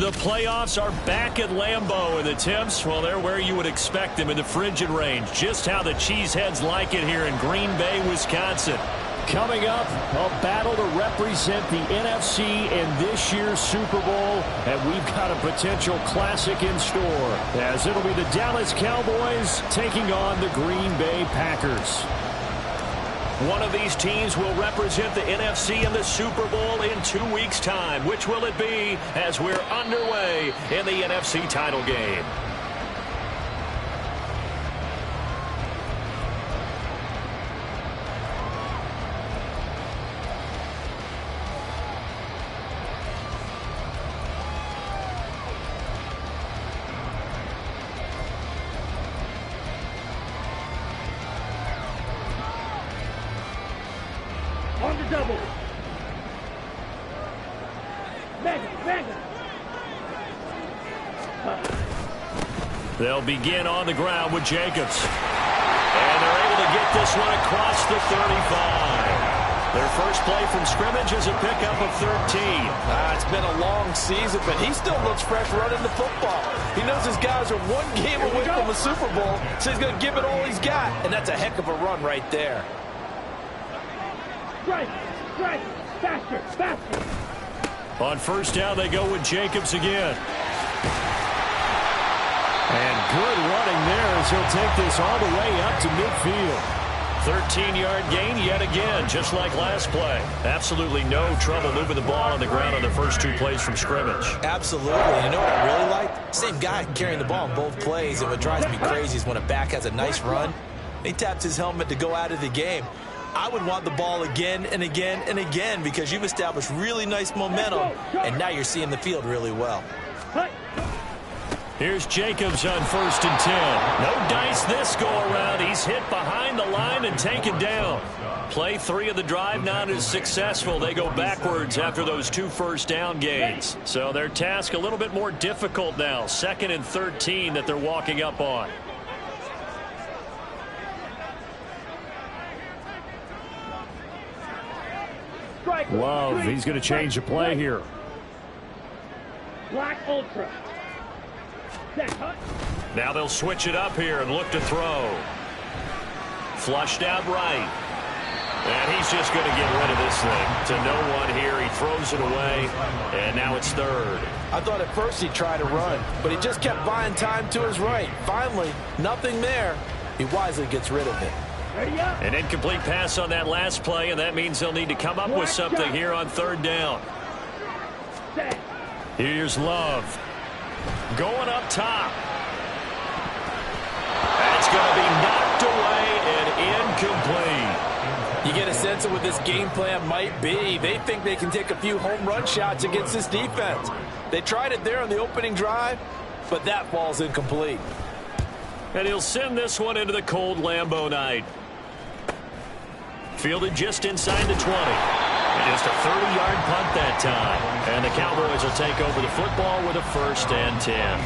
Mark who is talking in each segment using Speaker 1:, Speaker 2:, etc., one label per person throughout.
Speaker 1: The playoffs are back at Lambeau, and the temps, well, they're where you would expect them in the frigid range. Just how the Cheeseheads like it here in Green Bay, Wisconsin.
Speaker 2: Coming up, a battle to represent the NFC in this year's Super Bowl, and we've got a potential classic in store, as it'll be the Dallas Cowboys taking on the Green Bay Packers.
Speaker 1: One of these teams will represent the NFC in the Super Bowl in 2 weeks' time. Which will it be as we're underway in the NFC title game?
Speaker 3: On the double. Mega.
Speaker 1: They'll begin on the ground with Jacobs. And they're able to get this one across the 35. Their first play from scrimmage is a pickup of 13.
Speaker 4: It's been a long season, but he still looks fresh running the football. He knows his guys are one game away from a Super Bowl, so he's going to give it all he's got. And that's a heck of a run right there.
Speaker 3: Strike, faster.
Speaker 1: On first down, they go with Jacobs again. And good running there as he'll take this all the way up to midfield. 13-yard gain yet again, just like last play. Absolutely no trouble moving the ball on the ground on the first 2 plays from scrimmage.
Speaker 4: Absolutely. You know what I really like? Same guy carrying the ball on both plays, and what drives me crazy is when a back has a nice run, he taps his helmet to go out of the game. I would want the ball again and again and again because you've established really nice momentum, and now you're seeing the field really well.
Speaker 1: Here's Jacobs on first and 10. No dice this go-around. He's hit behind the line and taken down. Play 3 of the drive not as successful. They go backwards after those 2 first down gains. So their task a little bit more difficult now. 2nd and 13 that they're walking up on.
Speaker 2: Love, he's going to change the play here.
Speaker 3: Black Ultra.
Speaker 1: Now they'll switch it up here and look to throw. Flushed out right. And he's just going to get rid of this thing. To no one here. He throws it away. And now it's 3rd.
Speaker 4: I thought at first he'd try to run, but he just kept buying time to his right. Finally, nothing there. He wisely gets rid of it.
Speaker 1: An incomplete pass on that last play, and that means they'll need to come up with something here on 3rd down. Here's Love. Going up top. That's going to be knocked away and incomplete.
Speaker 4: You get a sense of what this game plan might be. They think they can take a few home run shots against this defense. They tried it there on the opening drive, but that falls incomplete.
Speaker 1: And he'll send this one into the cold Lambeau night. Fielded just inside the 20. And just a 30-yard punt that time. And the Cowboys will take over the football with a 1st and 10.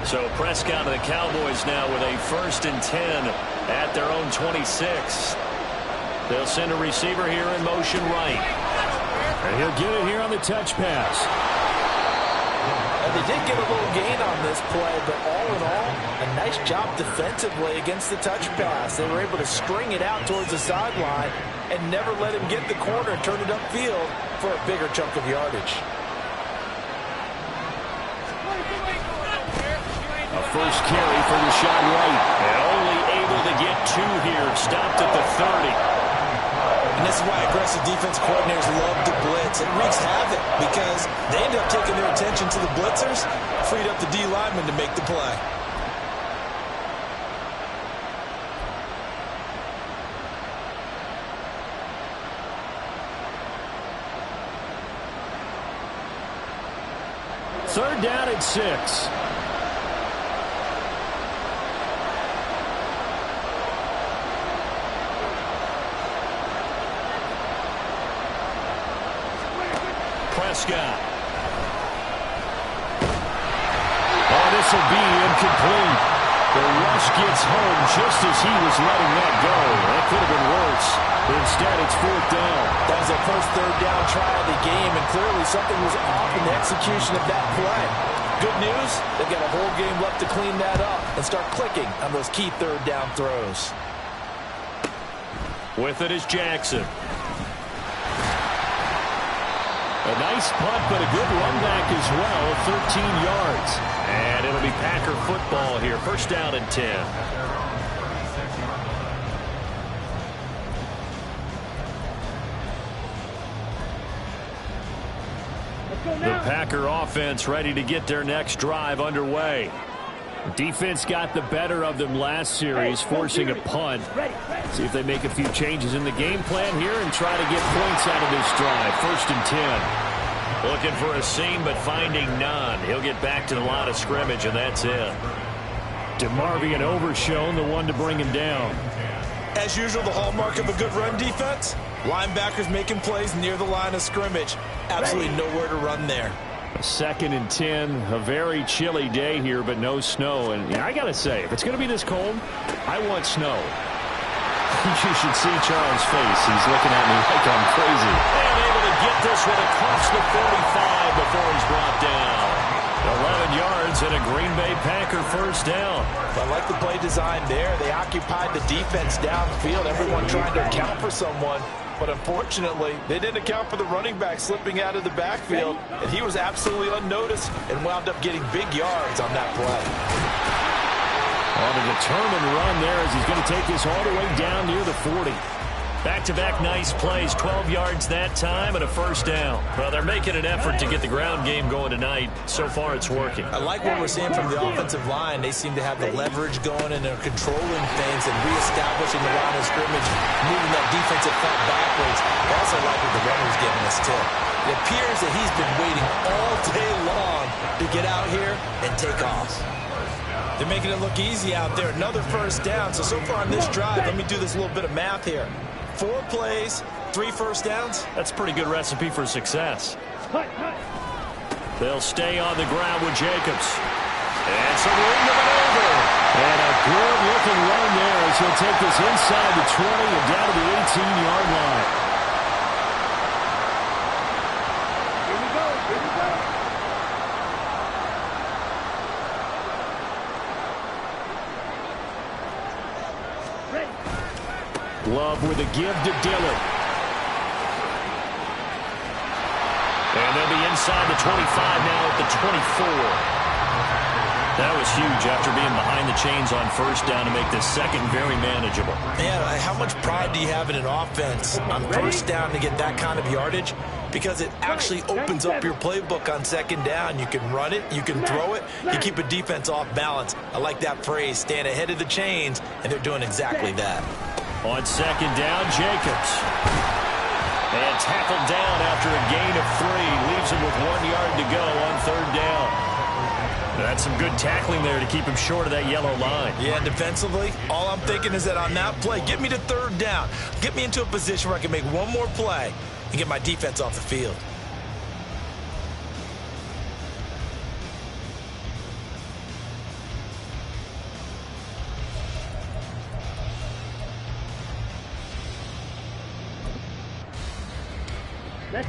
Speaker 1: So Prescott and the Cowboys now with a 1st and 10 at their own 26. They'll send a receiver here in motion right.
Speaker 2: And he'll get it here on the touch pass.
Speaker 4: And they did get a little gain on this play, but all in all, a nice job defensively against the touch pass. They were able to string it out towards the sideline and never let him get the corner and turn it upfield for a bigger chunk of yardage.
Speaker 2: A first carry for Rashad White.
Speaker 1: And only able to get 2 here. Stopped at the 30.
Speaker 4: And this is why aggressive defense coordinators love to blitz. It wreaks havoc because they end up taking their attention to the blitzers, freed up the D lineman to make the play.
Speaker 2: Third down at 6.
Speaker 1: Prescott. Oh, this will be incomplete.
Speaker 2: The rush gets home just as he was letting that go. That could have been worse. Instead, it's fourth down.
Speaker 4: That was their first third down try of the game, and clearly something was off in the execution of that play. Good news, they've got a whole game left to clean that up and start clicking on those key third down throws.
Speaker 1: With it is Jackson.
Speaker 2: A nice punt, but a good run back as well, 13 yards.
Speaker 1: And it'll be Packer football here. First down and 10. The Packer offense ready to get their next drive underway.
Speaker 2: Defense got the better of them last series, forcing a punt. See if they make a few changes in the game plan here and try to get points out of this drive. First and 10.
Speaker 1: Looking for a seam, but finding none. He'll get back to the line of scrimmage, and that's it.
Speaker 2: DeMarvion Overshown, the one to bring him down.
Speaker 4: As usual, the hallmark of a good run defense, linebackers making plays near the line of scrimmage. Absolutely nowhere to run there.
Speaker 2: Second and 10, a very chilly day here, but no snow. And I got to say, if it's going to be this cold, I want snow. You should see Charles' face. He's looking at me like I'm crazy.
Speaker 1: And able to get this one across the 45 before he's brought down. 11 yards and a Green Bay Packer first down.
Speaker 4: I like the play design there. They occupied the defense downfield, everyone trying to account for someone. But unfortunately, they didn't account for the running back slipping out of the backfield, and he was absolutely unnoticed and wound up getting big yards on that play.
Speaker 2: On a determined run there as he's going to take this all the way down near the 40.
Speaker 1: Back-to-back nice plays, 12 yards that time and a first down. Well, they're making an effort to get the ground game going tonight. So far, it's working.
Speaker 4: I like what we're seeing from the offensive line. They seem to have the leverage going, and they're controlling things and reestablishing the line of scrimmage, moving that defensive front backwards. I also like what the runner's giving us, too. It appears that he's been waiting all day long to get out here and take off. They're making it look easy out there. Another first down. So far on this drive, let me do this little bit of math here. 4 plays, 3 first downs.
Speaker 1: That's a pretty good recipe for success. They'll stay on the ground with Jacobs. And some room to maneuver.
Speaker 2: And a good-looking run there as he'll take this inside the 20 and down to the 18-yard line.
Speaker 3: Here we go. Here we go.
Speaker 2: Love with a give to Dillon.
Speaker 1: And they'll be inside the 25 now at the 24. That was huge after being behind the chains on first down to make this second very manageable.
Speaker 4: Man, how much pride do you have in an offense on first down to get that kind of yardage? Because it actually opens up your playbook on second down. You can run it, you can throw it, you keep a defense off balance. I like that phrase, stand ahead of the chains, and they're doing exactly that.
Speaker 1: On second down, Jacobs. And tackled down after a gain of 3. Leaves him with 1 yard to go on third down. That's some good tackling there to keep him short of that yellow line.
Speaker 4: Yeah, defensively, all I'm thinking is that on that play, get me to third down. Get me into a position where I can make one more play and get my defense off the field.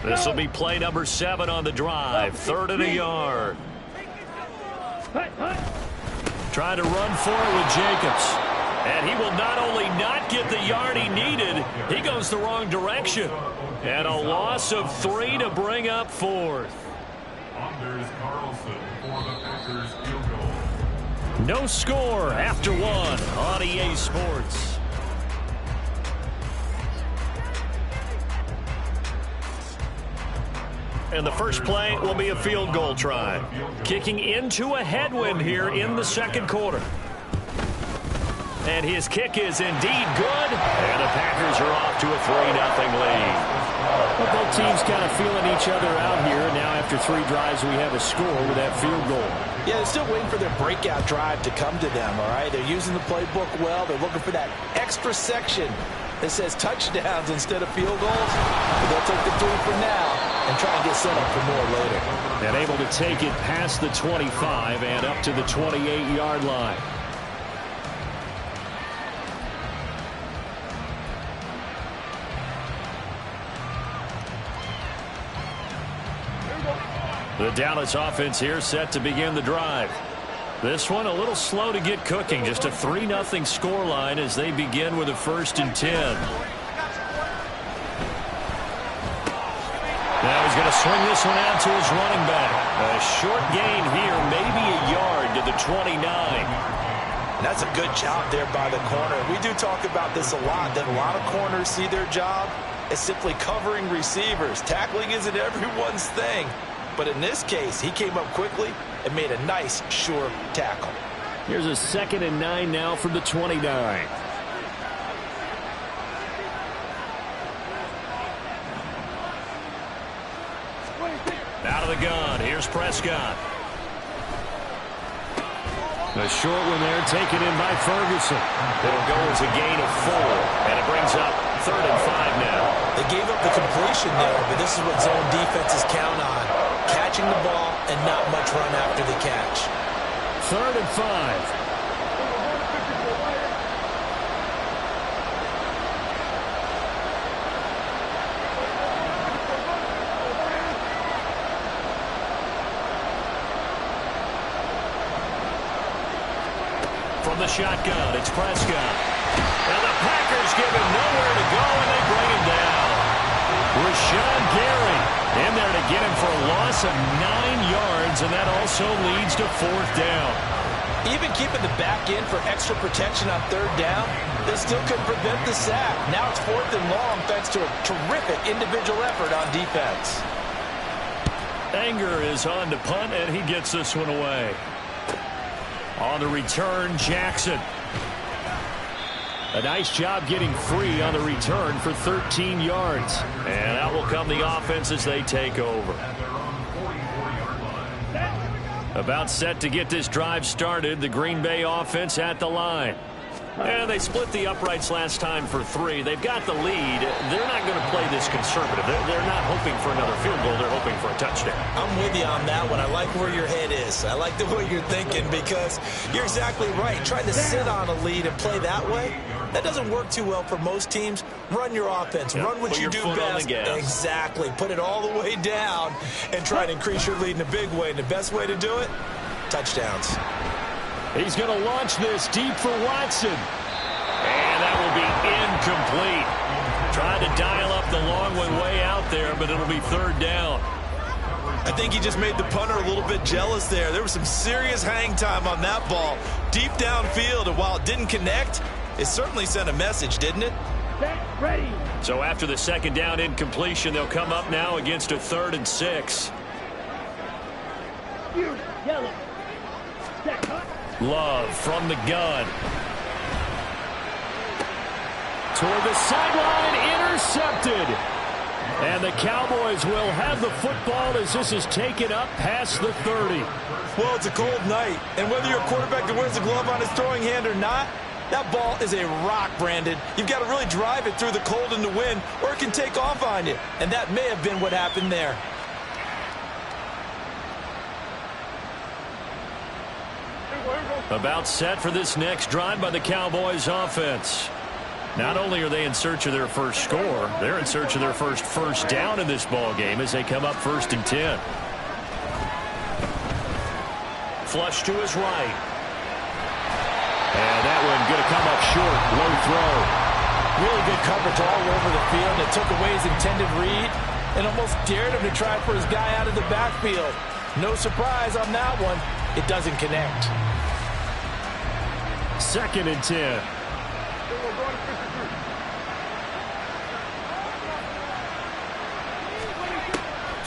Speaker 1: This will be play number 7 on the drive. 3rd and a yard. Trying to run for it with Jacobs. And he will not only not get the yard he needed, he goes the wrong direction. And a loss of 3 to bring up 4th. No score after 1 on EA Sports. And the first play will be a field goal try. Kicking into a headwind here in the second quarter. And his kick is indeed good. And the Packers are off to a 3-0 lead.
Speaker 2: Well, both teams kind of feeling each other out here. Now after 3 drives, we have a score with that field goal.
Speaker 4: Yeah, they're still waiting for their breakout drive to come to them, all right? They're using the playbook well. They're looking for that extra section that says touchdowns instead of field goals. But they'll take the 3 for now and try and get set up for more later.
Speaker 2: And able to take it past the 25 and up to the 28-yard line. The Dallas offense here set to begin the drive. This one a little slow to get cooking. Just a 3-0 scoreline as they begin with a 1st and 10. Now he's going to swing this one out to his running back. A short gain here, maybe a yard to the 29.
Speaker 4: That's a good job there by the corner. We do talk about this a lot, that a lot of corners see their job as simply covering receivers. Tackling isn't everyone's thing. But in this case, he came up quickly and made a nice, sure tackle.
Speaker 2: Here's a 2nd and 9 now from the 29. Out of the gun. Here's Prescott. A short one there taken in by Ferguson. It'll go as a gain of 4. And it brings up 3rd and 5 now.
Speaker 4: They gave up the completion there, but this is what zone defenses count on. Catching the ball and not much run after the catch.
Speaker 2: 3rd and 5. From the shotgun, it's Prescott. And the Packers give him nowhere to go, and they bring him down. Rashawn Gary in there to get him for a loss of 9 yards, and that also leads to 4th down.
Speaker 4: Even keeping the back in for extra protection on 3rd down, they still couldn't prevent the sack. Now it's 4th and long thanks to a terrific individual effort on defense.
Speaker 2: Anger is on to punt, and he gets this one away. On the return, Jackson. A nice job getting free on the return for 13 yards. And out will come the offense as they take over. About set to get this drive started. The Green Bay offense at the line. And they split the uprights last time for 3. They've got the lead. They're not going to play this conservative. They're not hoping for another field goal. They're hoping for a touchdown.
Speaker 4: I'm with you on that one. I like where your head is. I like the way you're thinking because you're exactly right. Trying to sit on a lead and play that way, that doesn't work too well for most teams. Run your offense. Run what you do best. Exactly. Put it all the way down and try to increase your lead in a big way. And the best way to do it, touchdowns.
Speaker 2: He's going to launch this deep for Watson. And that will be incomplete. Trying to dial up the long one way out there, but it'll be 3rd down.
Speaker 4: I think he just made the punter a little bit jealous there. There was some serious hang time on that ball. Deep downfield, and while it didn't connect, it certainly sent a message, didn't it?
Speaker 3: Ready.
Speaker 2: So after the 2nd down incompletion, they'll come up now against a 3rd and 6.
Speaker 3: Yellow.
Speaker 2: Love from the gun. Toward the sideline, intercepted. And the Cowboys will have the football as this is taken up past the 30.
Speaker 4: Well, it's a cold night, and whether you're a quarterback that wears a glove on his throwing hand or not, that ball is a rock, Brandon. You've got to really drive it through the cold and the wind, or it can take off on you. And that may have been what happened there.
Speaker 2: About set for this next drive by the Cowboys offense. Not only are they in search of their first score, they're in search of their first down in this ball game as they come up 1st and 10. Flush to his right. And that one going to come up short. Low throw.
Speaker 4: Really good coverage all over the field. It took away his intended read and almost dared him to try for his guy out of the backfield. No surprise on that one. It doesn't connect.
Speaker 2: 2nd and 10.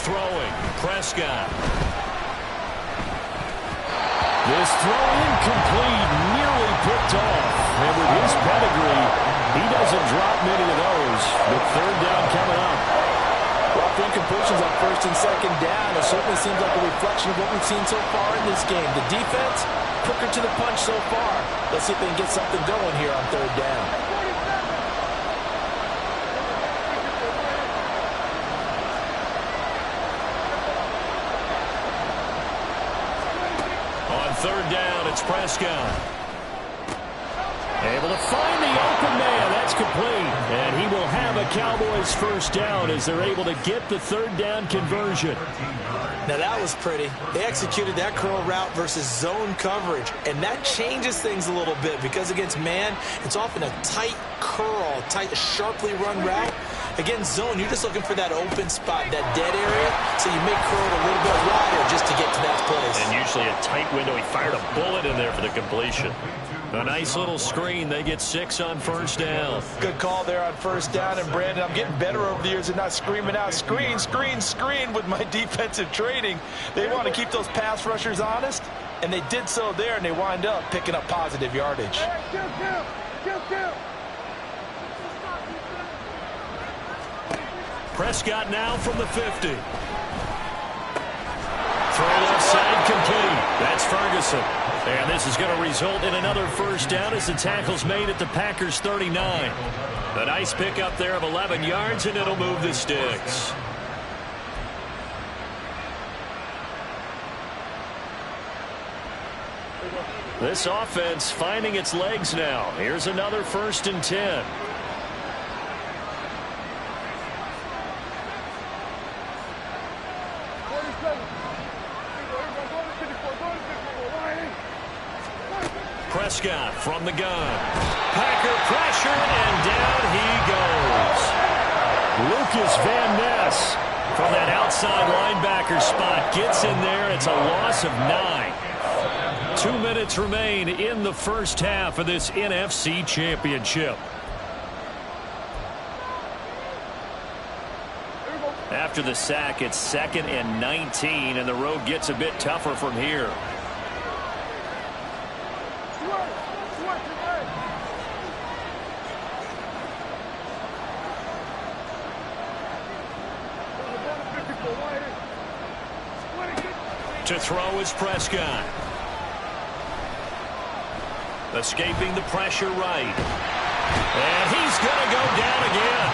Speaker 2: Throwing, Prescott. This throw incomplete, nearly picked off. And with his pedigree, he doesn't drop many of those. With 3rd down coming up.
Speaker 4: Well, for incompletions on 1st and 2nd down, it certainly seems like a reflection of what we've seen so far in this game. The defense, quicker to the punch so far. Let's see if they can get something going here on 3rd down.
Speaker 2: On 3rd down, it's Prescott. Able to find the open man. That's complete. And he will have a A Cowboys first down as they're able to get the third down conversion.
Speaker 4: Now that was pretty. They executed that curl route versus zone coverage, and that changes things a little bit because against man, it's often a tight curl, tight, sharply run route. Against zone, you're just looking for that open spot, that dead area, so you make curl a little bit wider just to get to that place.
Speaker 1: And usually a tight window. He fired a bullet in there for the completion. A nice little screen. They get 6 on first down.
Speaker 4: Good call there on first down. And, Brandon, I'm getting better over the years and not screaming out, screen, screen, screen with my defensive training. They want to keep those pass rushers honest, and they did so there, and they wind up picking up positive yardage.
Speaker 1: Prescott now from the 50. Throw left side complete. That's Ferguson. And this is going to result in another first down as the tackle's made at the Packers' 39. A nice pickup there of 11 yards, and it'll move the sticks. This offense finding its legs now. Here's another 1st and 10. Prescott from the gun. Packer pressure, and down he goes.
Speaker 2: Lucas Van Ness
Speaker 1: from that outside linebacker spot gets in there. It's a loss of 9. 2 minutes remain in the first half of this NFC Championship. After the sack, it's 2nd and 19, and the road gets a bit tougher from here. To throw is Prescott. Escaping the pressure right. And he's going to go down again.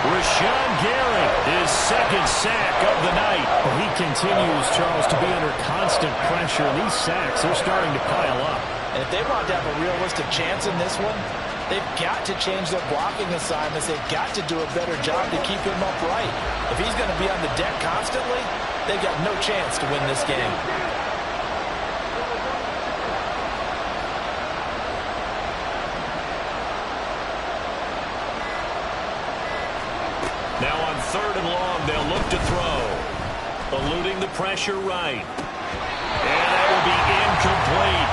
Speaker 1: Rashawn Gary, his 2nd sack of the night.
Speaker 2: Well, he continues, Charles, to be under constant pressure. And these sacks are starting to pile up.
Speaker 4: And if they want to have a realistic chance in this one, they've got to change their blocking assignments. They've got to do a better job to keep him upright. If he's going to be on the deck constantly, they've got no chance to win this game.
Speaker 1: Now on 3rd and long, they'll look to throw. Eluding the pressure right. And that will be incomplete.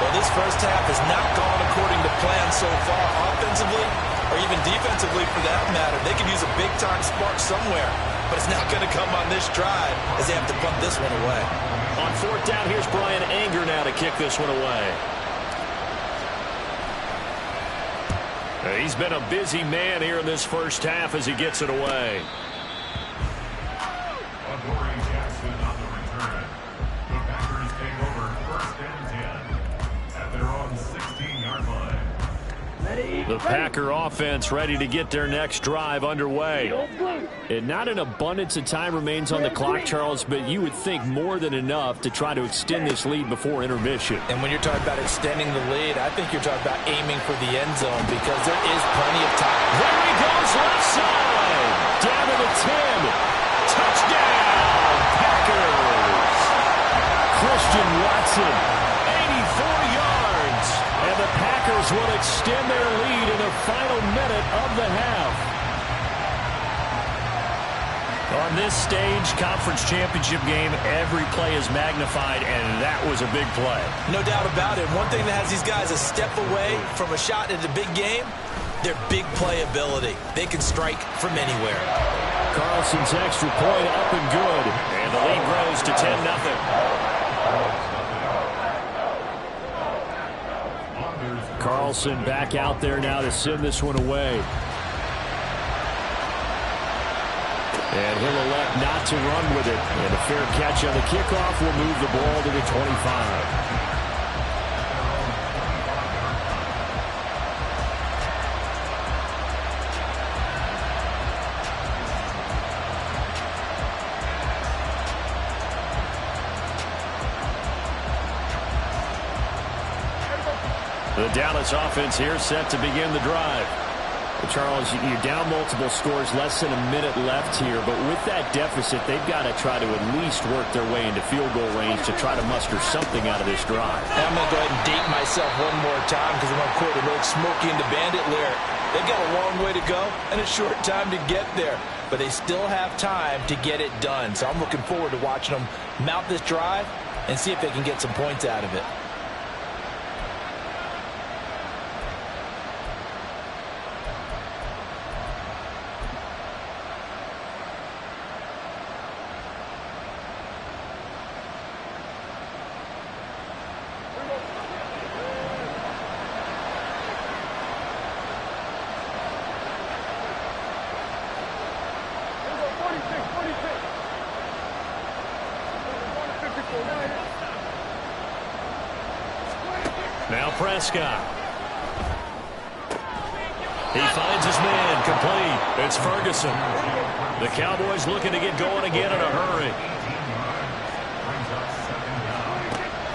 Speaker 4: Well, this first half has not gone according to plan so far, offensively or even defensively for that matter. They could use a big-time spark somewhere, but it's not going to come on this drive as they have to punt this one away.
Speaker 1: On 4th down, here's Brian Anger now to kick this one away. He's been a busy man here in this first half as he gets it away. The Packer offense ready to get their next drive underway.
Speaker 2: And not an abundance of time remains on the clock, Charles, but you would think more than enough to try to extend this lead before intermission.
Speaker 4: And when you're talking about extending the lead, I think you're talking about aiming for the end zone because there is plenty of time.
Speaker 1: There he goes, left side. Down to the 10. Touchdown, Packers.
Speaker 2: Christian Watson.
Speaker 1: 84 yards.
Speaker 2: And the Packers will extend their lead in the final minute of the half.
Speaker 1: On this stage, conference championship game, every play is magnified, and that was a big play.
Speaker 4: No doubt about it. One thing that has these guys a step away from a shot at a big game, their big play ability. They can strike from anywhere.
Speaker 2: Carlson's extra point up and good.
Speaker 1: And the lead grows to 10-0.
Speaker 2: Carlson back out there now to send this one away. And he'll elect not to run with it. And a fair catch on the kickoff will move the ball to the 25.
Speaker 1: The Dallas offense here set to begin the drive.
Speaker 2: Charles, you're down multiple scores, less than a minute left here, but with that deficit, they've got to try to at least work their way into field goal range to try to muster something out of this drive.
Speaker 4: And I'm going to go ahead and date myself one more time because I'm going to quote an old Smokey and the Bandit lyric. They've got a long way to go and a short time to get there, but they still have time to get it done. So I'm looking forward to watching them mount this drive and see if they can get some points out of it.
Speaker 1: Now Prescott. He finds his man, complete. It's Ferguson. The Cowboys looking to get going again in a hurry.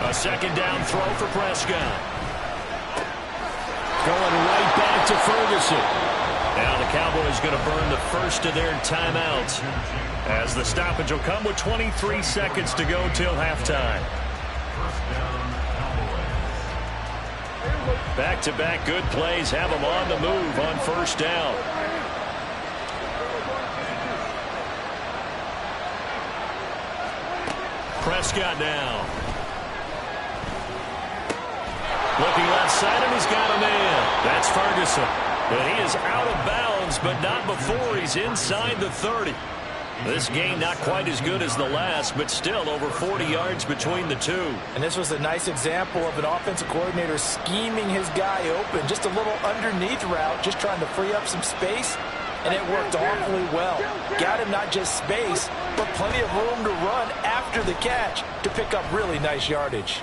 Speaker 1: A second down throw for Prescott.
Speaker 2: Going right back to Ferguson.
Speaker 1: Now the Cowboys going to burn the first of their timeouts as the stoppage will come with 23 seconds to go till halftime. Back-to-back good plays have them on the move on first down. Prescott now. Looking left side, and he's got a man. That's Ferguson. But he is out of bounds, but not before he's inside the 30. This game not quite as good as the last, but still over 40 yards between the two.
Speaker 4: And this was a nice example of an offensive coordinator scheming his guy open. Just a little underneath route, just trying to free up some space, and it worked awfully well. Got him not just space, but plenty of room to run after the catch to pick up really nice yardage.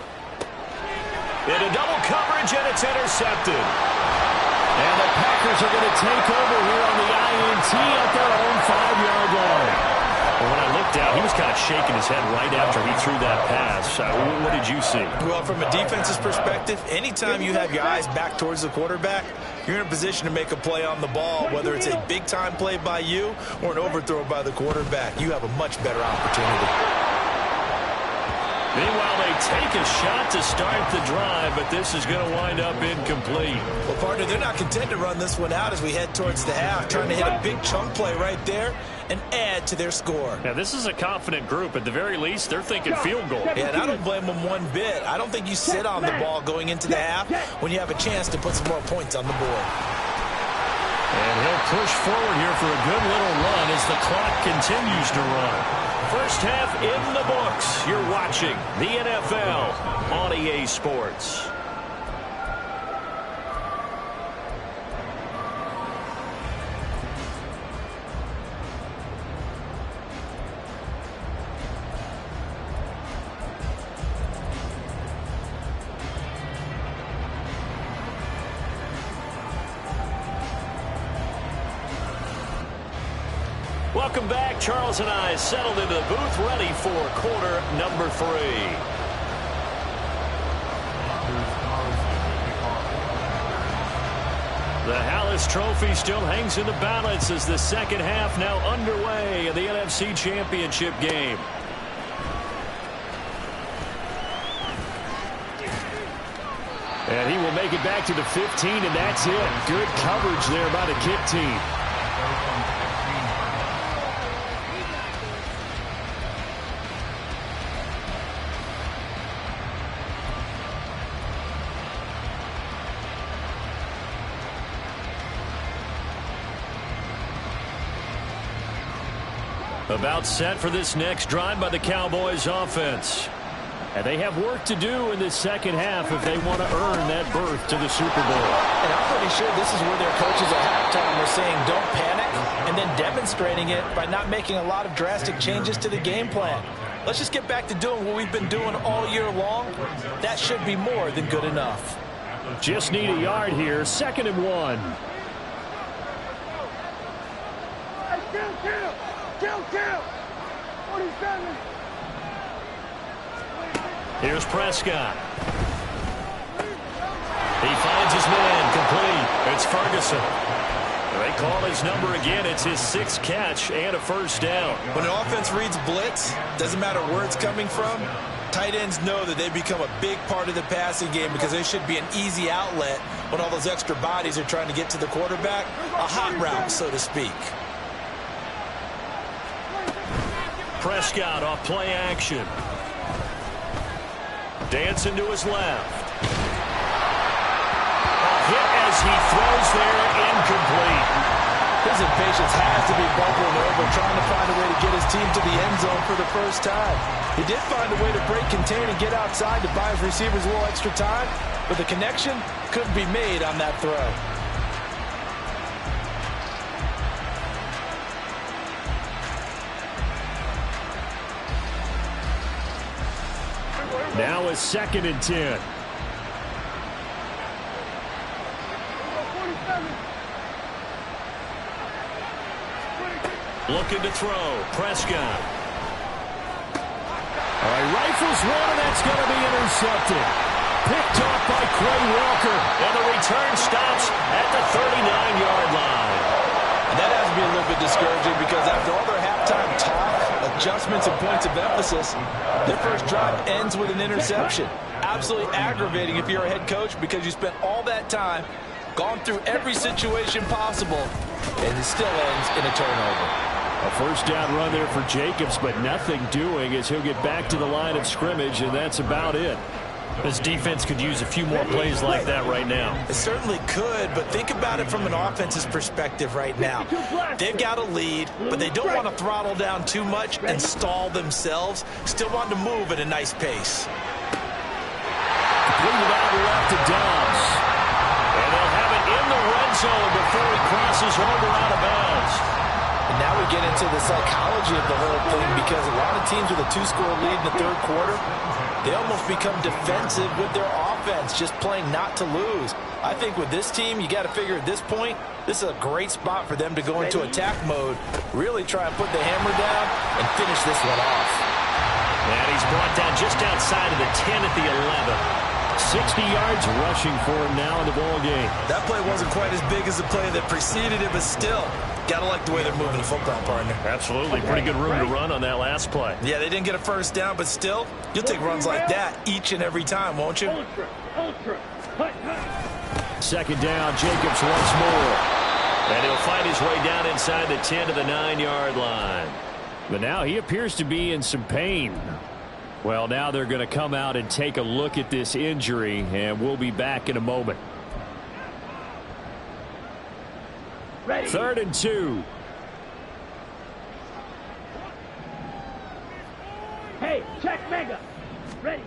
Speaker 1: Into double coverage, and it's intercepted.
Speaker 2: And the Packers are going to take over here on the INT at their own 5-yard line.
Speaker 1: Well, when I looked out, he was kind of shaking his head right after he threw that pass. What did you see?
Speaker 4: Well, from a defense's perspective, anytime you have your eyes back towards the quarterback, you're in a position to make a play on the ball, whether it's a big-time play by you or an overthrow by the quarterback. You have a much better opportunity.
Speaker 1: Meanwhile, they take a shot to start the drive, but this is going to wind up incomplete.
Speaker 4: Well, partner, they're not content to run this one out as we head towards the half, trying to hit a big chunk play right there and add to their score.
Speaker 1: Now, this is a confident group. At the very least, they're thinking field goal.
Speaker 4: Yeah, and I don't blame them one bit. I don't think you sit on the ball going into the half when you have a chance to put some more points on the board.
Speaker 1: And he'll push forward here for a good little run as the clock continues to run. First half in the books. You're watching the NFL on EA Sports. Welcome back. Charles and I settled into the booth, ready for quarter number 3. The Hallis Trophy still hangs in the balance as the second half now underway in the NFC Championship game. And he will make it back to the 15, and that's it. Good coverage there by the kick team. About set for this next drive by the Cowboys offense. And they have work to do in this second half if they want to earn that berth to the Super Bowl.
Speaker 4: And I'm pretty sure this is where their coaches at halftime were saying don't panic, and then demonstrating it by not making a lot of drastic changes to the game plan. Let's just get back to doing what we've been doing all year long. That should be more than good enough.
Speaker 2: Just need a yard here. 2nd and 1.
Speaker 3: Kill! 47.
Speaker 1: Here's Prescott. He finds his man, complete. It's Ferguson. They call his number again. It's his 6th catch and a first down.
Speaker 4: When an offense reads blitz, doesn't matter where it's coming from, tight ends know that they become a big part of the passing game because they should be an easy outlet when all those extra bodies are trying to get to the quarterback. A hot route, so to speak.
Speaker 1: Prescott off play action. Dancing to his left. A hit as he throws there, incomplete.
Speaker 4: His impatience has to be bubbling over, trying to find a way to get his team to the end zone for the first time. He did find a way to break contain and get outside to buy his receivers a little extra time, but the connection couldn't be made on that throw.
Speaker 2: Now a 2nd and 10.
Speaker 1: Looking to throw. Prescott.
Speaker 2: All right, rifles one, and that's going to be intercepted. Picked off by Quay Walker.
Speaker 1: And the return stops at the 39-yard line.
Speaker 4: And that has to be a little bit discouraging because after all their halftime talk, adjustments and points of emphasis, their first drive ends with an interception. Absolutely aggravating if you're a head coach because you spent all that time, gone through every situation possible, and it still ends in a turnover.
Speaker 2: A first down run there for Jacobs, but nothing doing as he'll get back to the line of scrimmage, and that's about it.
Speaker 1: This defense could use a few more plays like that right now.
Speaker 4: It certainly could, but think about it from an offense's perspective right now. They've got a lead, but they don't want to throttle down too much and stall themselves. Still want to move at a nice pace.
Speaker 2: Completed out left to Dobbs.
Speaker 1: And they'll have it in the red zone before he crosses over out of bounds.
Speaker 4: And now we get into the psychology of the whole thing because a lot of teams with a 2-score lead in the third quarter, they almost become defensive with their offense, just playing not to lose. I think with this team, you got to figure at this point, this is a great spot for them to go into attack mode, really try and put the hammer down and finish this one off.
Speaker 1: And he's brought down just outside of the 10 at the 11.
Speaker 2: 60 yards rushing for him now in the ball game.
Speaker 4: That play wasn't quite as big as the play that preceded it, but still, gotta like the way they're moving the football, partner.
Speaker 1: Absolutely. Pretty good room to run on that last play.
Speaker 4: Yeah, they didn't get a first down, but still, you'll take runs like that each and every time, won't you?
Speaker 2: 2nd down, Jacobs once more.
Speaker 1: And he'll find his way down inside the 10 to the 9-yard line.
Speaker 2: But now he appears to be in some pain. Well, now they're going to come out and take a look at this injury, and we'll be back in a moment. 3rd and 2.
Speaker 3: Hey, check mega. Ready.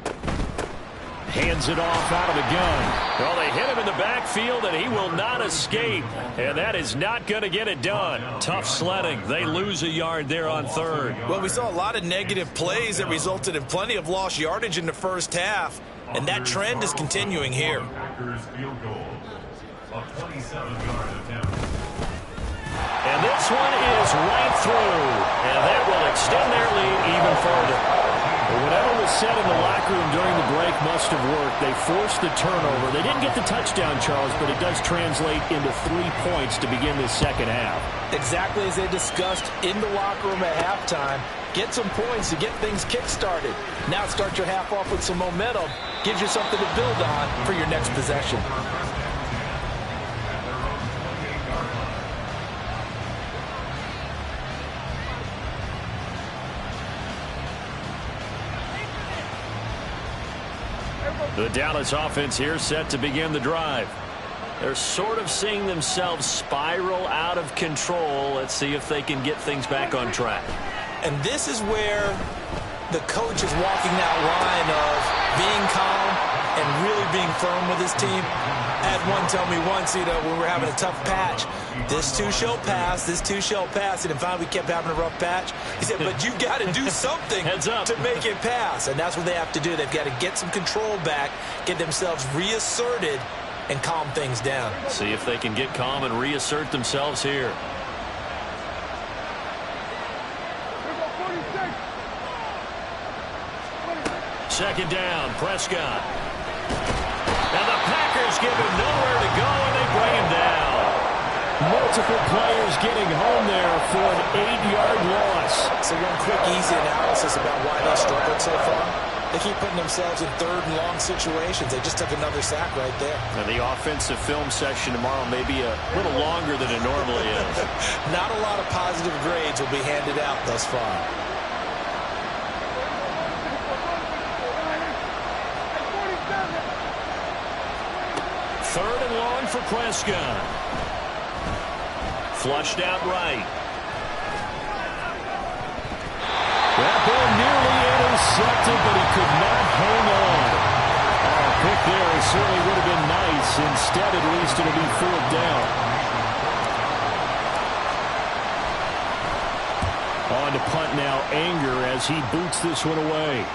Speaker 2: Hands it off out of the gun.
Speaker 1: Well, they hit him in the backfield, and he will not escape. And that is not going to get it done. Tough sledding. They lose a yard there on 3rd.
Speaker 4: Well, we saw a lot of negative plays that resulted in plenty of lost yardage in the first half, and that trend is continuing here.
Speaker 1: And this one is right through. And that will extend their lead even further.
Speaker 2: Whatever was said in the locker room during the break must have worked. They forced the turnover. They didn't get the touchdown, Charles, but it does translate into 3 points to begin this second half.
Speaker 4: Exactly as they discussed in the locker room at halftime. Get some points to get things kick-started. Now start your half off with some momentum. Gives you something to build on for your next possession.
Speaker 1: The Dallas offense here set to begin the drive. They're sort of seeing themselves spiral out of control. Let's see if they can get things back on track.
Speaker 4: And this is where the coach is walking that line of being calm and really being firm with his team. I had one tell me once, when we were having a tough patch, this too shall pass, this too shall pass. And finally we kept having a rough patch. He said, but you've got to do something
Speaker 1: Heads up.
Speaker 4: to make it pass. And that's what they have to do. They've got to get some control back, get themselves reasserted, and calm things down.
Speaker 1: See if they can get calm and reassert themselves here. Second down, Prescott. And the Packers give him nowhere to go, and they bring him down.
Speaker 2: More multiple players getting home there for an 8-yard loss.
Speaker 4: So one quick, easy analysis about why they struggled so far. They keep putting themselves in third and long situations. They just took another sack right there.
Speaker 1: And the offensive film session tomorrow may be a little longer than it normally is.
Speaker 4: Not a lot of positive grades will be handed out thus far.
Speaker 1: Third and long for Prescott. Flushed out right.
Speaker 2: That ball nearly intercepted, but he could not hang on. A pick there certainly would have been nice. Instead, at least it'll be fourth down. On to punt now, Anger as he boots this one away.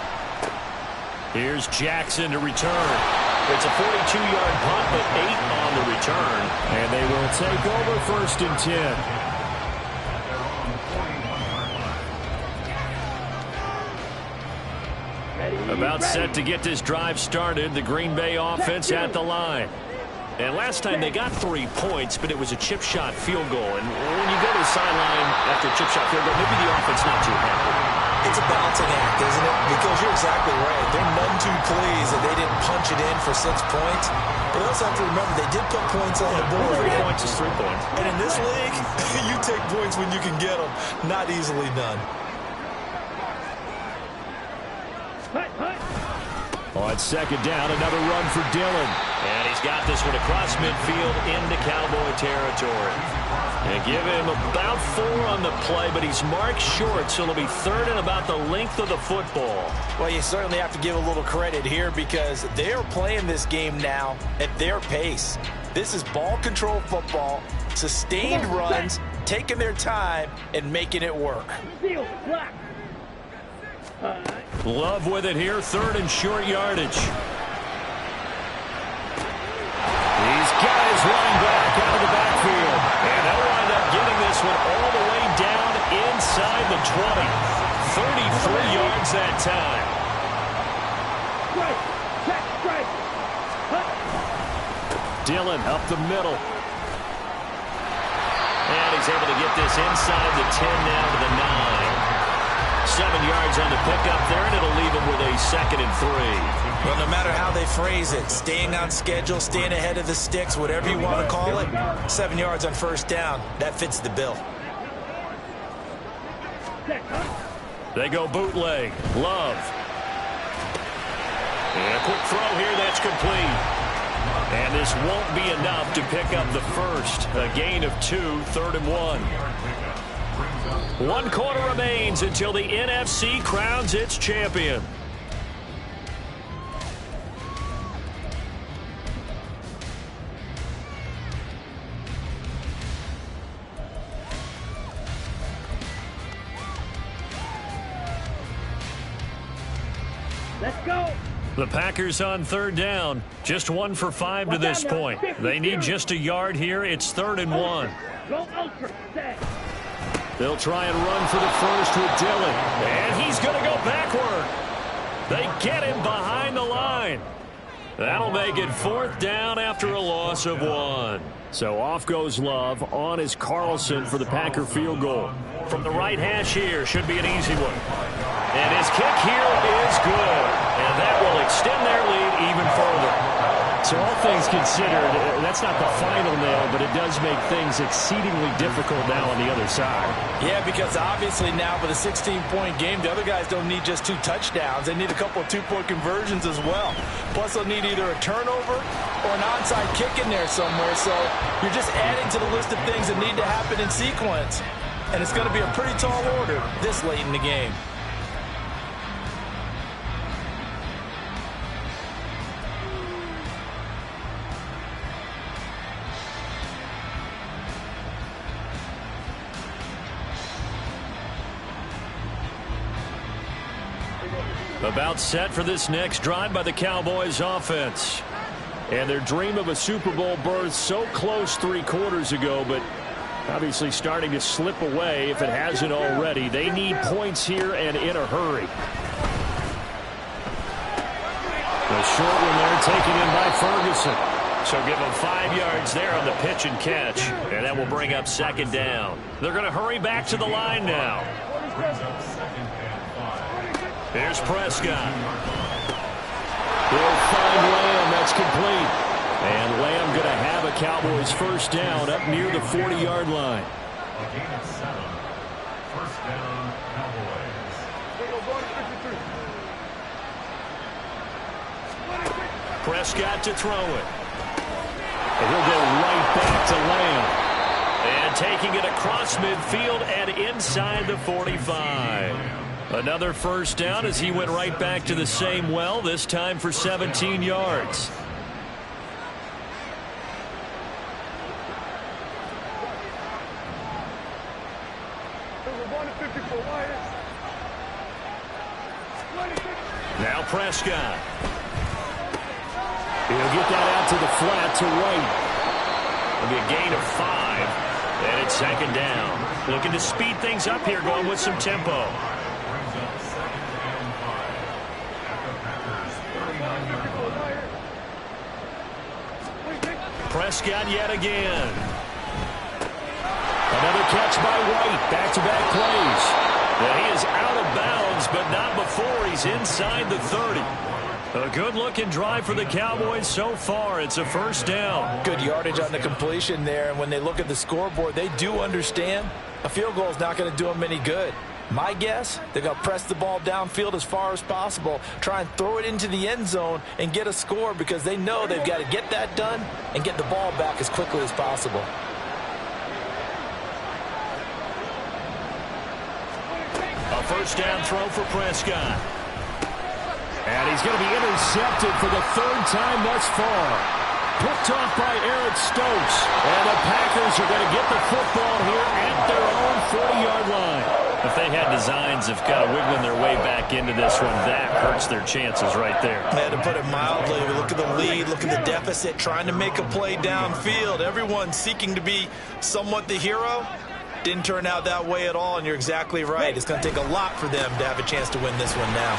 Speaker 1: Here's Jackson to return. It's a 42-yard punt, but 8 on the return.
Speaker 2: And they will take over first and 10.
Speaker 1: About set to get this drive started. The Green Bay offense at the line. And last time they got 3 points, but it was a chip shot field goal. And when you go to the sideline after a chip shot field goal, maybe the offense not too happy.
Speaker 4: It's a balancing act, isn't it? Because you're exactly right. They're none too pleased that they didn't punch it in for 6 points. But also have to remember they did put points on the board.
Speaker 1: 3 points is 3 points.
Speaker 4: And in this league, you take points when you can get them. Not easily done.
Speaker 2: On second down, another run for Dillon.
Speaker 1: And he's got this one across midfield into Cowboy territory. And give him about 4 on the play, but he's marked short, so it'll be third and about the length of the football.
Speaker 4: Well, you certainly have to give a little credit here because they are playing this game now at their pace. This is ball control football, sustained runs, taking their time, and making it work.
Speaker 1: Love with it here, third and short yardage.
Speaker 2: These guys running back out of the backfield.
Speaker 1: And they'll wind up getting this one all the way down inside the 20. 33 yards that time.
Speaker 2: Dillon up the middle.
Speaker 1: And he's able to get this inside the 10 now to the 9. 7 yards on the pickup there, and it'll leave him with a 2nd and 3.
Speaker 4: Well, no matter how they phrase it, staying on schedule, staying ahead of the sticks, whatever you want to call it, 7 yards on first down, that fits the bill.
Speaker 1: They go bootleg. Love. And a quick throw here, that's complete. And this won't be enough to pick up the first. A gain of 2, 3rd and 1. 1 quarter remains until the NFC crowns its champion.
Speaker 3: Let's go.
Speaker 1: The Packers on third down. Just 1 for 5 to this point. They need just a yard here. It's 3rd and 1.
Speaker 3: Go ultra. Stay.
Speaker 2: They'll try and run for the first with Dillon.
Speaker 1: And he's going to go backward. They get him behind the line. That'll make it 4th down after a loss of 1.
Speaker 2: So off goes Love. On is Carlson for the Packer field goal.
Speaker 1: From the right hash here, should be an easy one. And his kick here is good. And that will extend their lead even further.
Speaker 2: So all things considered, that's not the final nail, but it does make things exceedingly difficult now on the other side.
Speaker 4: Yeah, because obviously now with a 16-point game, the other guys don't need just 2 touchdowns. They need a couple of 2-point conversions as well. Plus, they'll need either a turnover or an onside kick in there somewhere. So you're just adding to the list of things that need to happen in sequence. And it's going to be a pretty tall order this late in the game.
Speaker 1: About set for this next drive by the Cowboys offense.
Speaker 2: And their dream of a Super Bowl berth so close 3 quarters ago, but obviously starting to slip away if it hasn't already. They need points here and in a hurry. The short one there taken in by Ferguson.
Speaker 1: So give him 5 yards there on the pitch and catch. And that will bring up second down. They're going to hurry back to the line now. Here's Prescott.
Speaker 2: He'll find Lamb. That's complete. And Lamb going to have a Cowboys first down up near the 40-yard line.
Speaker 5: First down, Cowboys.
Speaker 1: Prescott to throw it.
Speaker 2: And he'll go right back to Lamb.
Speaker 1: And taking it across midfield and inside the 45. Another first down as he went right back to the same well, this time for 17 yards. Now Prescott.
Speaker 2: He'll get that out to the flat to right.
Speaker 1: It'll be a gain of 5. And it's second down. Looking to speed things up here, going with some tempo. Prescott yet again.
Speaker 2: Another catch by White. Back-to-back plays.
Speaker 1: Yeah, he is out of bounds, but not before he's inside the 30. A good-looking drive for the Cowboys so far. It's a first down.
Speaker 4: Good yardage on the completion there, and when they look at the scoreboard, they do understand a field goal is not going to do them any good. My guess, they're going to press the ball downfield as far as possible, try and throw it into the end zone and get a score because they know they've got to get that done and get the ball back as quickly as possible.
Speaker 1: A first down throw for Prescott.
Speaker 2: And he's going to be intercepted for the 3rd time thus far. Picked off by Eric Stokes. And the Packers are going to get the football here at their own 40-yard line.
Speaker 1: If they had designs of kind of wiggling their way back into this one, that hurts their chances right there.
Speaker 4: Man, to put it mildly, look at the lead, look at the deficit, trying to make a play downfield. Everyone seeking to be somewhat the hero. Didn't turn out that way at all, and you're exactly right. It's going to take a lot for them to have a chance to win this one now.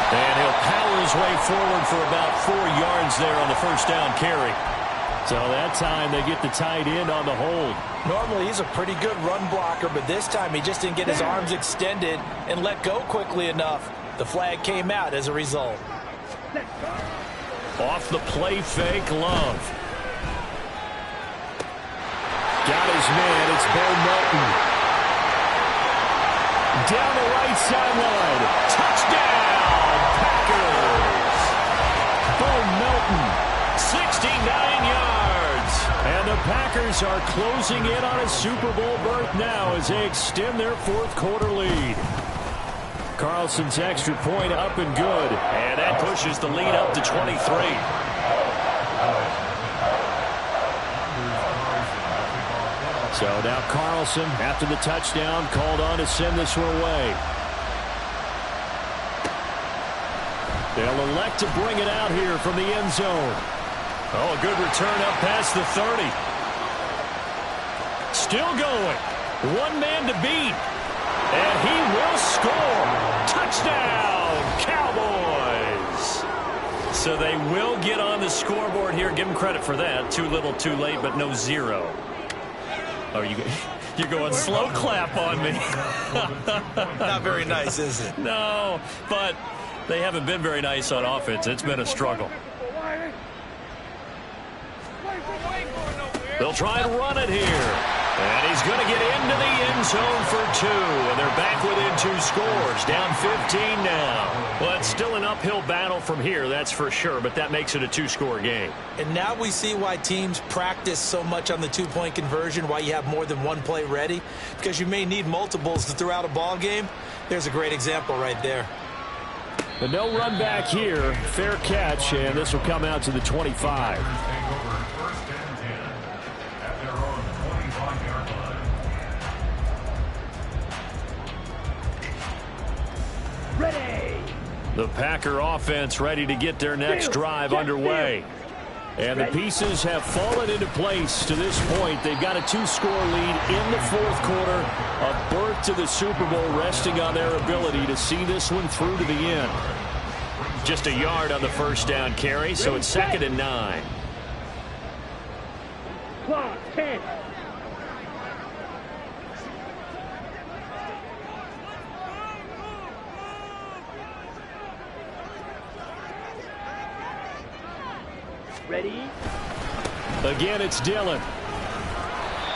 Speaker 1: And he'll power his way forward for about 4 yards there on the first down carry.
Speaker 2: So that time they get the tight end on the hold.
Speaker 4: Normally he's a pretty good run blocker, but this time he just didn't get his arms extended and let go quickly enough. The flag came out as a result.
Speaker 1: Off the play fake, Love.
Speaker 2: Got his man. It's Bo Melton. Down the right sideline. Touchdown, Packers. Bo Melton, 69 yards. And the Packers are closing in on a Super Bowl berth now as they extend their 4th quarter lead. Carlson's extra point up and good.
Speaker 1: And that pushes the lead up to 23.
Speaker 2: So now Carlson, after the touchdown, called on to send this one away. They'll elect to bring it out here from the end zone.
Speaker 1: Oh, a good return up past the 30. Still going. One man to beat. And he will score. Touchdown, Cowboys. So they will get on the scoreboard here. Give them credit for that. Too little, too late, but no 0. Oh, you're going slow clap on me.
Speaker 4: Not very nice, is it?
Speaker 1: No, but they haven't been very nice on offense. It's been a struggle. They'll try and run it here. And he's going to get into the end zone for 2. And they're back within 2 scores. Down 15 now. Well, it's still an uphill battle from here, that's for sure. But that makes it a 2-score game.
Speaker 4: And now we see why teams practice so much on the 2-point conversion, why you have more than one play ready. Because you may need multiples to throw out a ball game. There's a great example right there.
Speaker 2: But no run back here. Fair catch, and this will come out to the 25.
Speaker 3: Ready.
Speaker 2: The Packer offense ready to get their next drive underway. And the pieces have fallen into place to this point. They've got a 2-score lead in the 4th quarter. A berth to the Super Bowl resting on their ability to see this one through to the end.
Speaker 1: Just a yard on the first down carry, so it's 2nd and 9.
Speaker 3: Clock, 10. Ready?
Speaker 2: Again, it's Dillon.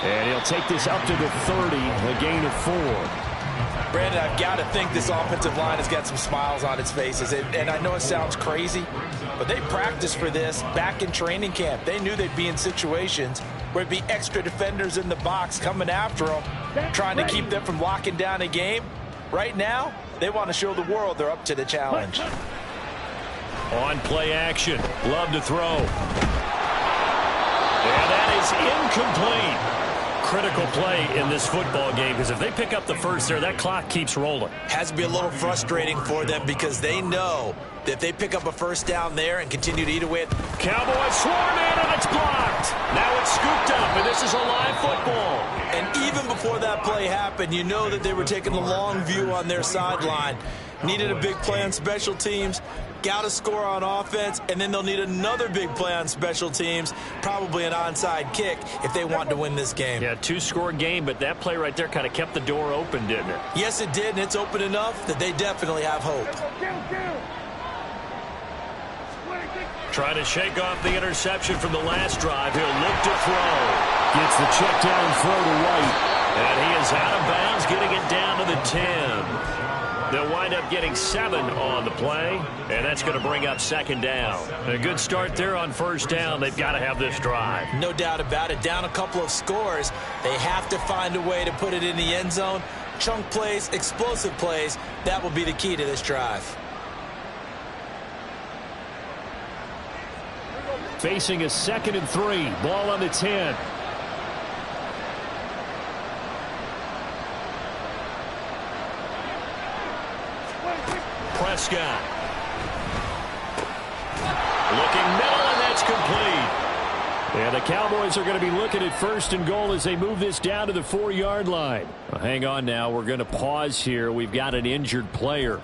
Speaker 2: And he'll take this up to the 30, a gain of 4.
Speaker 4: Brandon, I've got to think this offensive line has got some smiles on its faces. And I know it sounds crazy, but they practiced for this back in training camp. They knew they'd be in situations where it'd be extra defenders in the box coming after them, trying to keep them from locking down a game. Right now, they want to show the world they're up to the challenge.
Speaker 1: On play action. Love to throw. And that is incomplete. Critical play in this football game, because if they pick up the first there, that clock keeps rolling.
Speaker 4: Has to be a little frustrating for them because they know that if they pick up a first down there and continue to eat away at
Speaker 1: Cowboys swarm in, and it's blocked. Now it's scooped up, and this is a live football.
Speaker 4: And even before that play happened, you know that they were taking the long view on their sideline. Needed a big play on special teams, got a score on offense, and then they'll need another big play on special teams, probably an onside kick if they want to win this game.
Speaker 1: Yeah, 2-score game, but that play right there kind of kept the door open, didn't it?
Speaker 4: Yes, it did, and it's open enough that they definitely have hope.
Speaker 1: Trying to shake off the interception from the last drive. He'll look to throw.
Speaker 2: Gets the check down throw to White.
Speaker 1: And he is out of bounds, getting it down to the 10. They'll wind up getting 7 on the play, and that's going to bring up 2nd down. A good start there on first down. They've got to have this drive.
Speaker 4: No doubt about it. Down a couple of scores. They have to find a way to put it in the end zone. Chunk plays, explosive plays. That will be the key to this drive.
Speaker 2: Facing a 2nd and 3. Ball on the 10.
Speaker 1: Prescott. Looking middle, and that's complete.
Speaker 2: And the Cowboys are going to be looking at 1st and goal as they move this down to the 4-yard line. Well, hang on now. We're going to pause here. We've got an injured player.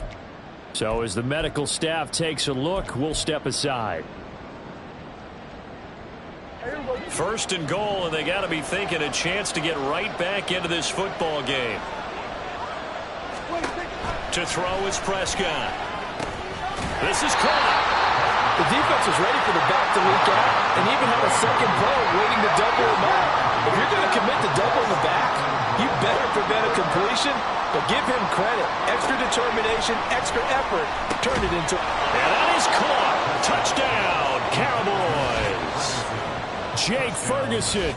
Speaker 2: So as the medical staff takes a look, we'll step aside.
Speaker 1: 1st and goal, and they got to be thinking a chance to get right back into this football game. To throw is Prescott. This is caught.
Speaker 4: The defense was ready for the back to leak out and even had a second play waiting to double him out. If you're going to commit to doubling the back, you better prevent a completion, but give him credit. Extra determination, extra effort, turned it into...
Speaker 1: And that is caught. Touchdown, Cowboys.
Speaker 2: Jake Ferguson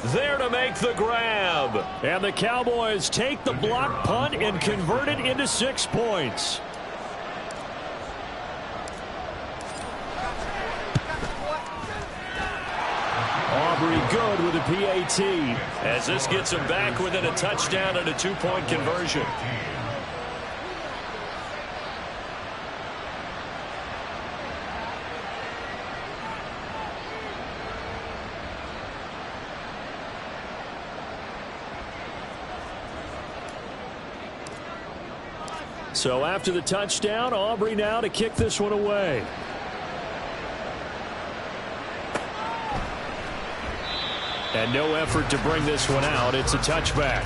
Speaker 1: there to make the grab.
Speaker 2: And the Cowboys take the block punt and convert it into 6 points. Aubrey good with a PAT.
Speaker 1: As this gets him back within a touchdown and a 2-point conversion.
Speaker 2: So after the touchdown, Aubrey now to kick this one away. And no effort to bring this one out. It's a touchback.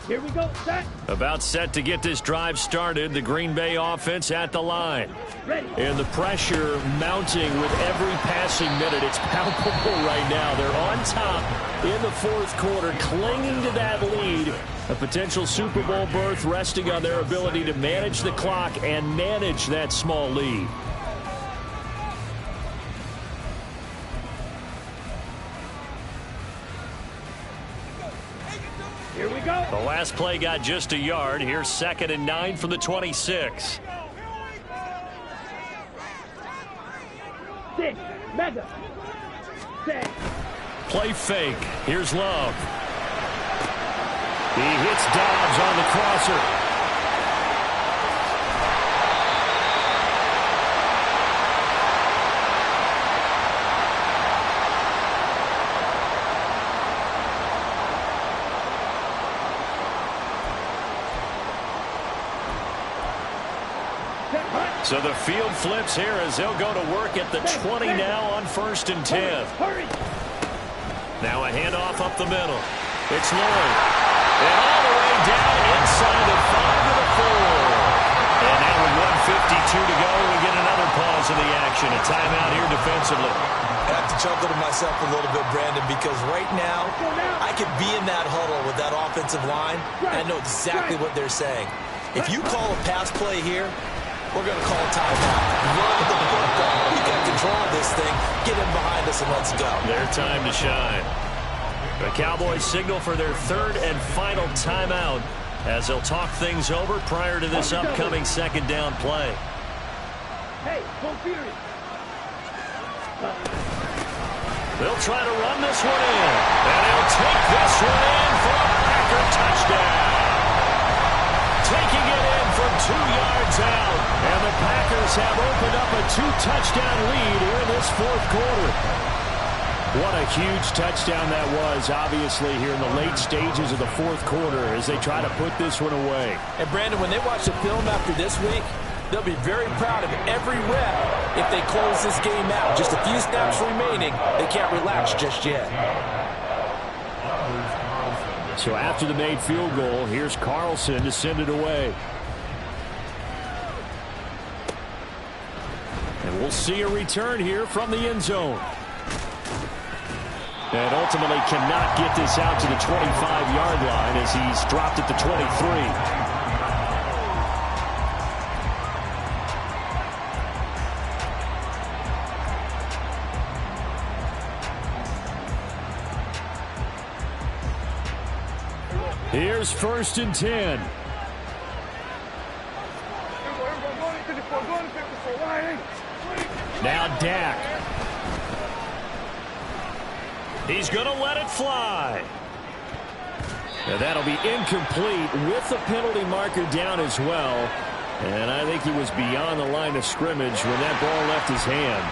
Speaker 3: Here we go, set.
Speaker 1: About set to get this drive started. The Green Bay offense at the line.
Speaker 3: Ready.
Speaker 2: And the pressure mounting with every passing minute. It's palpable right now. They're on top in the 4th quarter, clinging to that lead. A potential Super Bowl berth resting on their ability to manage the clock and manage that small lead.
Speaker 3: Here we go.
Speaker 1: The last play got just a yard. Here's 2nd and 9 from the 26.
Speaker 3: 6, mega. 6.
Speaker 2: Play fake. Here's Love. He hits Dobbs on the crosser.
Speaker 1: So the field flips here as they'll go to work at the 20 now on 1st and 10.
Speaker 3: Hurry!
Speaker 1: Now a handoff up the middle. It's Lloyd. And all the way down inside the 5 to the 4. And now with 1:52 to go, we get another pause in the action. A timeout here defensively.
Speaker 4: I have to chuckle to myself a little bit, Brandon, because right now I could be in that huddle with that offensive line, and I know exactly what they're saying. If you call a pass play here, we're going to call a timeout. Run the football. You got control of this thing. Get in behind us and let's go.
Speaker 1: Their time to shine. The Cowboys signal for their 3rd and final timeout as they'll talk things over prior to this upcoming 2nd down play.
Speaker 3: Hey, go furious.
Speaker 1: They'll try to run this one in. And they'll take this one in for a Packer touchdown. Taking it in from 2 yards out. And the Packers have opened up a 2-touchdown lead here in this 4th quarter. What a huge touchdown that was, obviously, here in the late stages of the 4th quarter as they try to put this one away.
Speaker 4: And, Brandon, when they watch the film after this week, they'll be very proud of every rep if they close this game out. Just a few snaps remaining. They can't relax just yet.
Speaker 2: So after the made field goal, here's Carlson to send it away. And we'll see a return here from the end zone. And ultimately cannot get this out to the 25-yard line as he's dropped at the 23. Here's 1st and 10. Now Dak.
Speaker 1: He's going to let it fly.
Speaker 2: And that'll be incomplete with the penalty marker down as well. And I think he was beyond the line of scrimmage when that ball left his hand.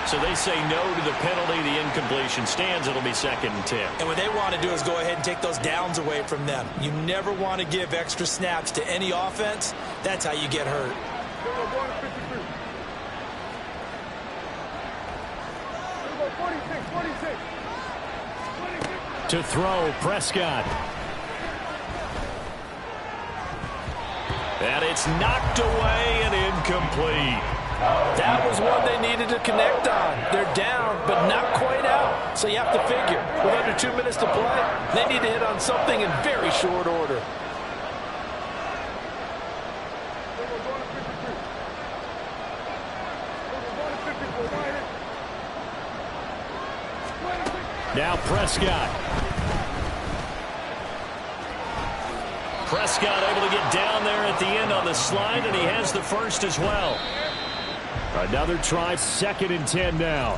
Speaker 1: So they say no to the penalty. The incompletion stands. It'll be 2nd and 10.
Speaker 4: And what they want to do is go ahead and take those downs away from them. You never want to give extra snaps to any offense. That's how you get hurt.
Speaker 2: To throw, Prescott.
Speaker 1: And it's knocked away and incomplete.
Speaker 4: That was one they needed to connect on. They're down, but not quite out. So you have to figure, with under 2 minutes to play, they need to hit on something in very short order.
Speaker 2: Now Prescott.
Speaker 1: Prescott able to get down there at the end on the slide, and he has the first as well.
Speaker 2: Another try, 2nd and 10 now.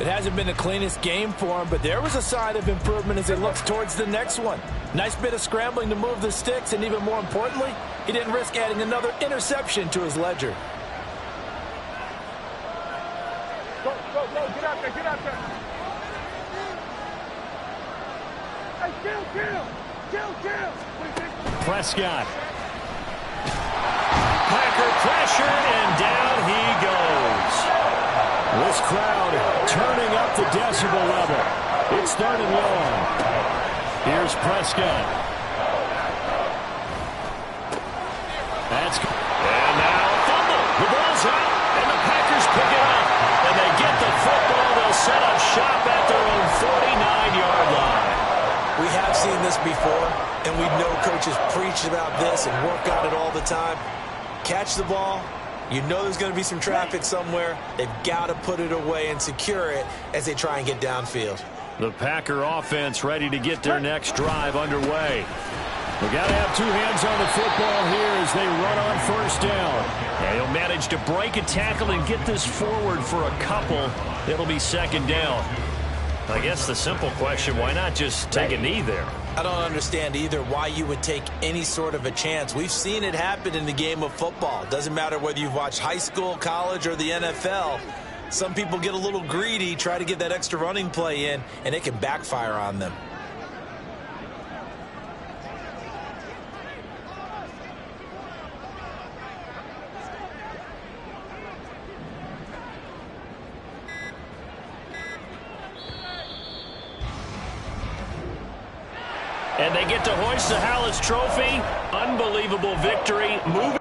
Speaker 4: It hasn't been the cleanest game for him, but there was a sign of improvement as he looks towards the next one. Nice bit of scrambling to move the sticks, and even more importantly, he didn't risk adding another interception to his ledger.
Speaker 3: Go, get out there, get out there. Hey, kill.
Speaker 2: Prescott.
Speaker 1: Packer pressure, and down he goes.
Speaker 2: This crowd turning up the decibel level. It's 3rd and long. Here's Prescott.
Speaker 1: And now a fumble. The ball's out, and the Packers pick it up. And they get the football. They'll set up shop at their own 49-yard line.
Speaker 4: We have seen this before, and we know coaches preach about this and work on it all the time. Catch the ball. You know there's going to be some traffic somewhere. They've got to put it away and secure it as they try and get downfield.
Speaker 1: The Packer offense ready to get their next drive underway.
Speaker 2: We got to have 2 hands on the football here as they run on 1st down.
Speaker 1: And he'll manage to break a tackle and get this forward for a couple. It'll be 2nd down. I guess the simple question, why not just take a knee there?
Speaker 4: I don't understand either why you would take any sort of a chance. We've seen it happen in the game of football. Doesn't matter whether you've watched high school, college, or the NFL. Some people get a little greedy, try to get that extra running play in, and it can backfire on them.
Speaker 1: And they get to hoist the Hallis Trophy. Unbelievable victory. Moving